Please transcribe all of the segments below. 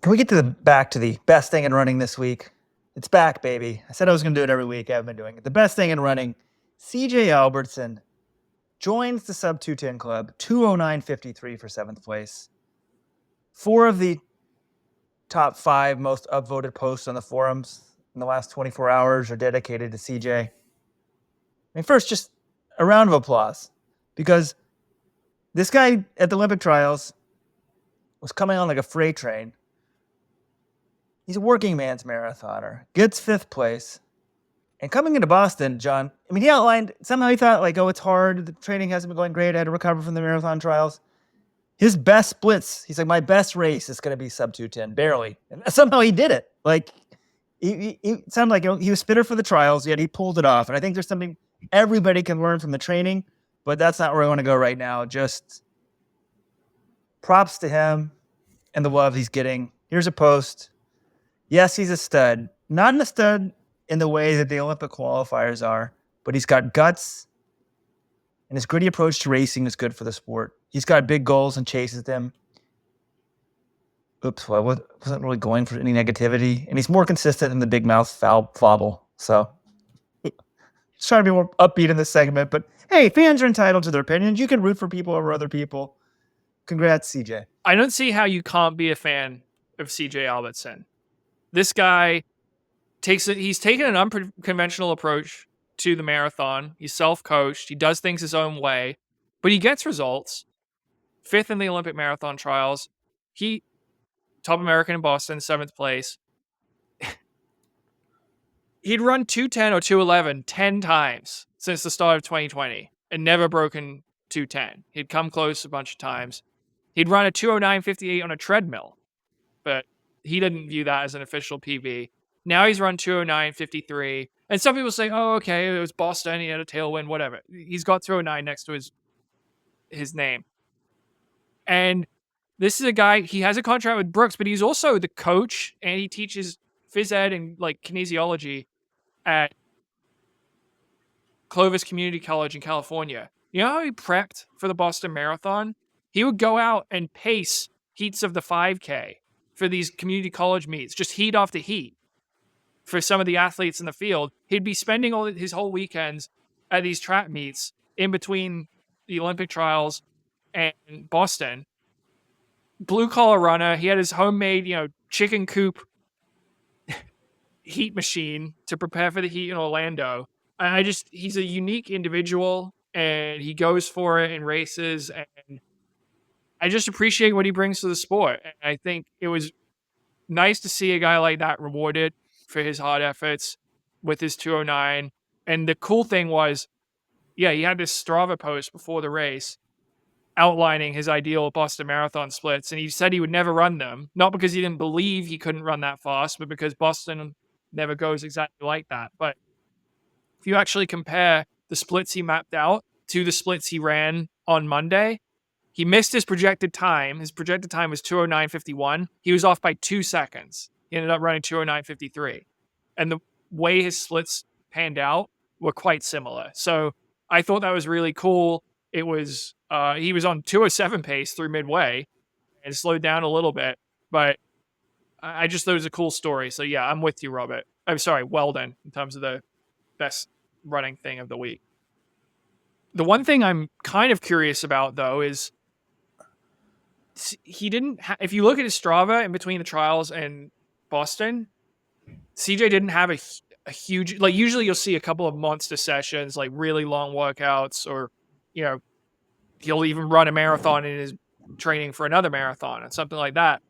Can we get back to the best thing in running this week? It's back, baby. I said I was going to do it every week. I haven't been doing it. The best thing in running, CJ Albertson joins the sub 210 club, 209.53 for seventh place. 4 of the top 5 most upvoted posts on the forums in the last 24 hours are dedicated to CJ. I mean, first, just a round of applause, because this guy at the Olympic trials was coming on like a freight train. He's a working man's marathoner, gets 5th place. And coming into Boston, John, I mean, he outlined, somehow he thought, like, oh, it's hard. The training hasn't been going great. I had to recover from the marathon trials. His best splits, he's like, my best race is going to be sub 210, barely. And somehow he did it. Like, he sounded like he was fitter for the trials, yet he pulled it off. And I think there's something everybody can learn from the training, but that's not where I want to go right now. Just props to him and the love he's getting. Here's a post. Yes, he's a stud. Not a stud in the way that the Olympic qualifiers are, but he's got guts, and his gritty approach to racing is good for the sport. He's got big goals and chases them. Oops, well, I wasn't really going for any negativity, and he's more consistent than the big mouth fobble. So, just trying to be more upbeat in this segment, but hey, fans are entitled to their opinions. You can root for people over other people. Congrats, CJ. I don't see how you can't be a fan of CJ Albertson. This guy he's taken an unconventional approach to the marathon. He's self-coached. He does things his own way, but he gets results. 5th in the Olympic marathon trials. He top American in Boston, 7th place. He'd run 210 or 211 10 times since the start of 2020 and never broken 210. He'd come close a bunch of times. He'd run a 209.58 on a treadmill, but he didn't view that as an official PB. Now he's run 209.53. And some people say, oh, okay, it was Boston. He had a tailwind, whatever. He's got 209 next to his name. And this is a guy, he has a contract with Brooks, but he's also the coach, and he teaches phys ed and like kinesiology at Clovis Community College in California. You know how he prepped for the Boston Marathon? He would go out and pace heats of the 5K for these community college meets, just heat after heat for some of the athletes in the field. He'd be spending his whole weekends at these track meets in between the Olympic trials and Boston. Blue collar runner. He had his homemade, chicken coop heat machine to prepare for the heat in Orlando. And he's a unique individual, and he goes for it in races, and I just appreciate what he brings to the sport. And I think it was nice to see a guy like that rewarded for his hard efforts with his 209. And the cool thing was, he had this Strava post before the race outlining his ideal Boston Marathon splits. And he said he would never run them, not because he didn't believe he couldn't run that fast, but because Boston never goes exactly like that. But if you actually compare the splits he mapped out to the splits he ran on Monday, he missed his projected time. His projected time was 209.51. He was off by 2 seconds. He ended up running 209.53. And the way his splits panned out were quite similar. So I thought that was really cool. It was, he was on 207 pace through midway and slowed down a little bit, but I just thought it was a cool story. So yeah, I'm with you, Robert. I'm sorry, Weldon, in terms of the best running thing of the week. The one thing I'm kind of curious about, though, is he didn't. If you look at his Strava in between the trials and Boston, CJ didn't have a huge. Like usually, you'll see a couple of monster sessions, like really long workouts, or he'll even run a marathon in his training for another marathon and something like that.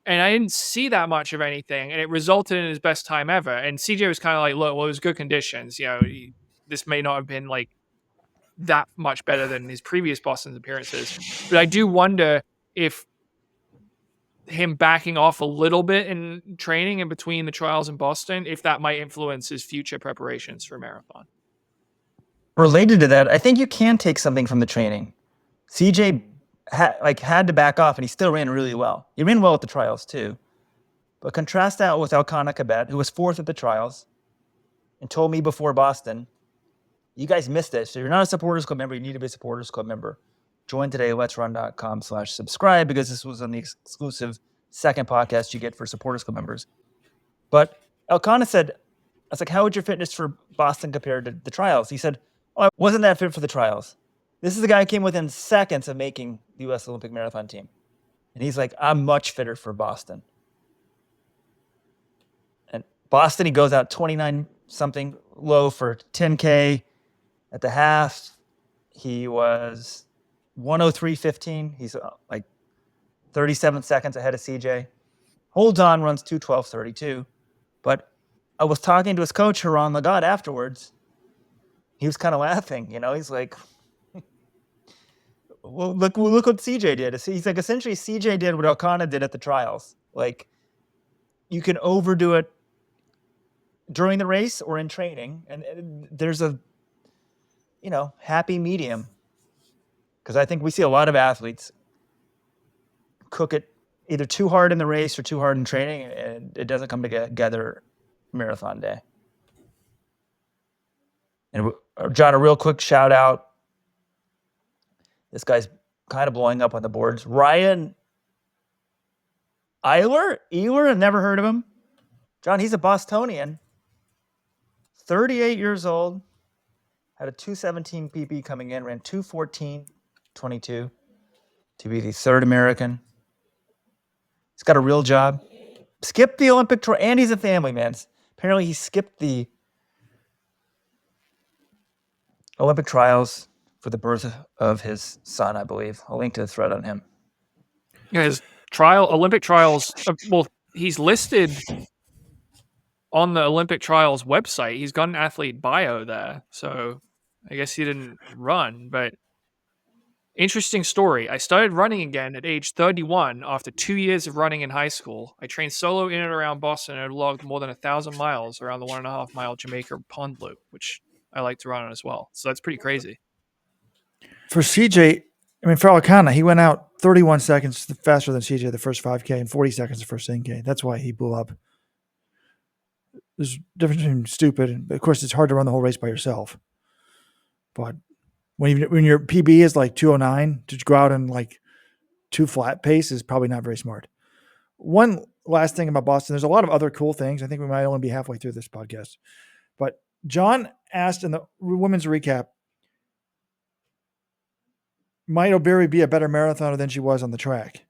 And I didn't see that much of anything, and it resulted in his best time ever. And CJ was kind of like, look, well, it was good conditions. This may not have been like that much better than his previous Boston appearances. But I do wonder if him backing off a little bit in training in between the trials in Boston, if that might influence his future preparations for marathon. Related to that, I think you can take something from the training. CJ had to back off, and he still ran really well. He ran well at the trials too. But contrast that with Elkanah Kabet, who was 4th at the trials, and told me before Boston, you guys missed it. So you're not a Supporters Club member, you need to be a Supporters Club member. Join today, letsrun.com/subscribe, because this was on the exclusive second podcast you get for Supporters Club members. But Elkanah said, I was like, how would your fitness for Boston compare to the trials? He said, oh, I wasn't that fit for the trials. This is the guy who came within seconds of making the U.S. Olympic marathon team. And he's like, I'm much fitter for Boston. And Boston, he goes out 29-something low for 10K. At the half, he was 103.15. He's like 37 seconds ahead of CJ. Holds on, runs 2:12.32. But I was talking to his coach, Haran Lagat, afterwards. He was kind of laughing, He's like, well, look what CJ did. He's like, essentially, CJ did what Elkanah did at the trials. Like, you can overdo it during the race or in training, and there's a, happy medium. Because I think we see a lot of athletes cook it either too hard in the race or too hard in training, and it doesn't come together marathon day. And John, a real quick shout out. This guy's kind of blowing up on the boards. Ryan Eiler? I've never heard of him. John, he's a Bostonian. 38 years old. Had a 2:17 PB coming in. Ran 2:14.22 to be the third American. He's got a real job. Skipped the Olympic trial, and he's a family man. Apparently, he skipped the Olympic trials for the birth of his son, I believe. I'll link to the thread on him. Yeah, his Olympic trials. Well, he's listed on the Olympic trials website. He's got an athlete bio there, so I guess he didn't run. But interesting story. I started running again at age 31 after 2 years of running in high school. I trained solo in and around Boston and logged more than 1,000 miles around the 1.5 mile Jamaica Pond Loop, which I like to run on as well. So that's pretty crazy. For CJ, for Elkanah, he went out 31 seconds faster than CJ the first 5K and 40 seconds the first 10K. That's why he blew up. There's a difference between stupid and, of course, it's hard to run the whole race by yourself. But when your PB is like 2:09, to go out and like 2 flat pace is probably not very smart. One last thing about Boston, there's a lot of other cool things. I think we might only be halfway through this podcast. But John asked in the women's recap, might O'Berry be a better marathoner than she was on the track?